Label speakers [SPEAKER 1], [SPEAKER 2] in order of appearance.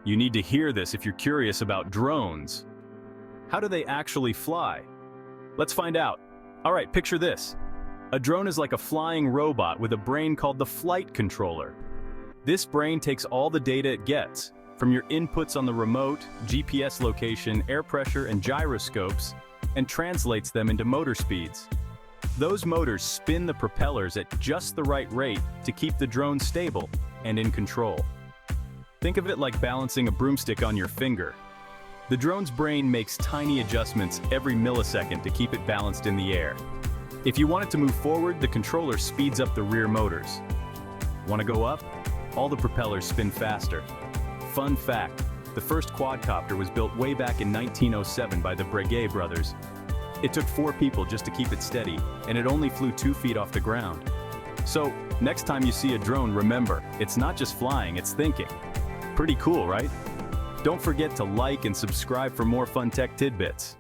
[SPEAKER 1] You need to hear this if you're curious about drones. How do they actually fly? Let's find out. All right, picture this. A drone is like a flying robot with a brain called the flight controller. This brain takes all the data it gets, from your inputs on the remote, GPS location, air pressure, and gyroscopes, and translates them into motor speeds. Those motors spin the propellers at just the right rate to keep the drone stable and in control. Think of it like balancing a broomstick on your finger. The drone's brain makes tiny adjustments every millisecond to keep it balanced in the air. If you want it to move forward, the controller speeds up the rear motors. Want to go up? All the propellers spin faster. Fun fact, the first quadcopter was built way back in 1907 by the Breguet brothers. It took 4 people just to keep it steady, and it only flew 2 feet off the ground. So, next time you see a drone, remember, it's not just flying, it's thinking. Pretty cool, right? Don't forget to like and subscribe for more fun tech tidbits.